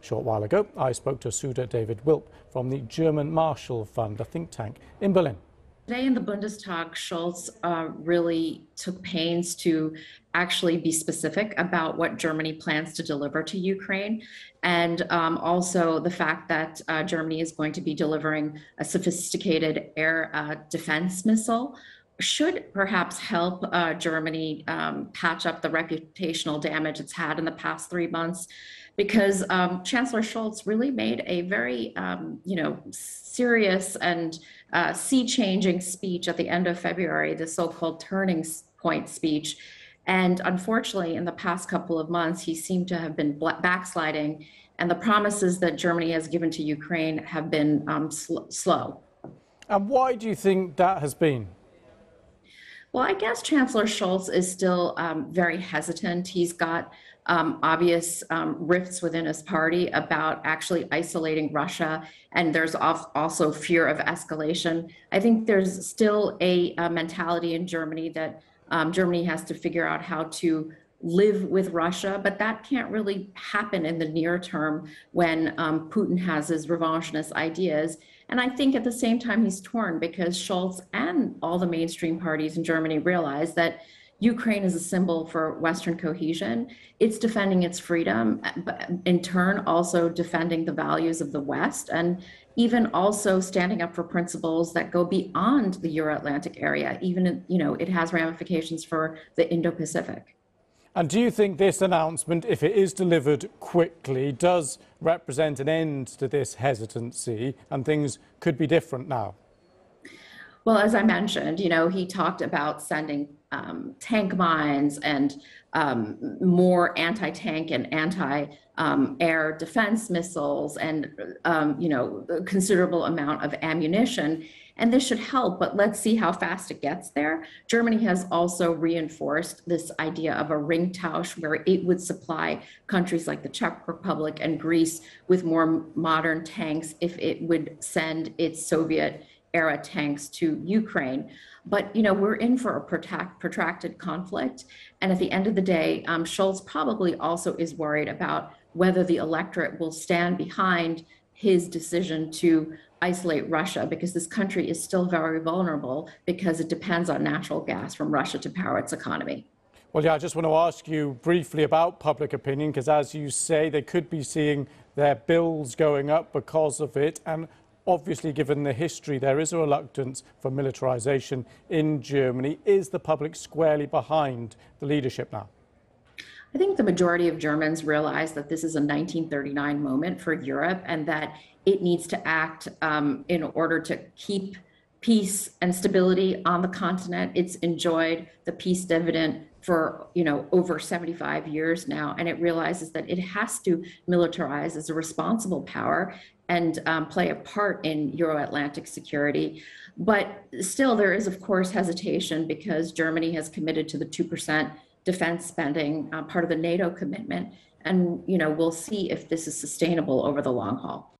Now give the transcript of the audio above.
short while ago, I spoke to Sudha David-Wilp from the German Marshall Fund, a think tank in Berlin. Today in the Bundestag, Scholz really took pains to actually be specific about what Germany plans to deliver to Ukraine, and also the fact that Germany is going to be delivering a sophisticated air defense missile should perhaps help Germany patch up the reputational damage it's had in the past 3 months, because Chancellor Scholz really made a very, serious and sea-changing speech at the end of February, the so-called turning point speech. And unfortunately, in the past couple of months, he seemed to have been backsliding, and the promises that Germany has given to Ukraine have been slow. And why do you think that has been? Well, I guess Chancellor Scholz is still very hesitant. He's got obvious rifts within his party about actually isolating Russia, and there's also fear of escalation. I think there's still a mentality in Germany that Germany has to figure out how to live with Russia, but that can't really happen in the near term when Putin has his revanchist ideas. And I think at the same time he's torn, because Scholz and all the mainstream parties in Germany realize that Ukraine is a symbol for Western cohesion. It's defending its freedom, but in turn also defending the values of the West, and even also standing up for principles that go beyond the Euro-Atlantic area. Even, it has ramifications for the Indo-Pacific. And do you think this announcement, if it is delivered quickly, does represent an end to this hesitancy and things could be different now? Well, as I mentioned, he talked about sending tank mines and more anti-tank and anti-air defense missiles and, a considerable amount of ammunition. And this should help, but let's see how fast it gets there. Germany has also reinforced this idea of a Ringtausch, where it would supply countries like the Czech Republic and Greece with more modern tanks if it would send its Soviet-era tanks to Ukraine. But, we're in for a protracted conflict. And at the end of the day, Scholz probably also is worried about whether the electorate will stand behind his decision to isolate Russia, because this country is still very vulnerable because it depends on natural gas from Russia to power its economy. Well, yeah, I just want to ask you briefly about public opinion, because as you say, they could be seeing their bills going up because of it. And obviously, given the history, there is a reluctance for militarization in Germany. Is the public squarely behind the leadership now? I think the majority of Germans realize that this is a 1939 moment for Europe, and that it needs to act in order to keep peace and stability on the continent. It's enjoyed the peace dividend for over 75 years now, and it realizes that it has to militarize as a responsible power and play a part in Euro-Atlantic security. But still, there is, of course, hesitation, because Germany has committed to the 2% defense spending, part of the NATO commitment. And, we'll see if this is sustainable over the long haul.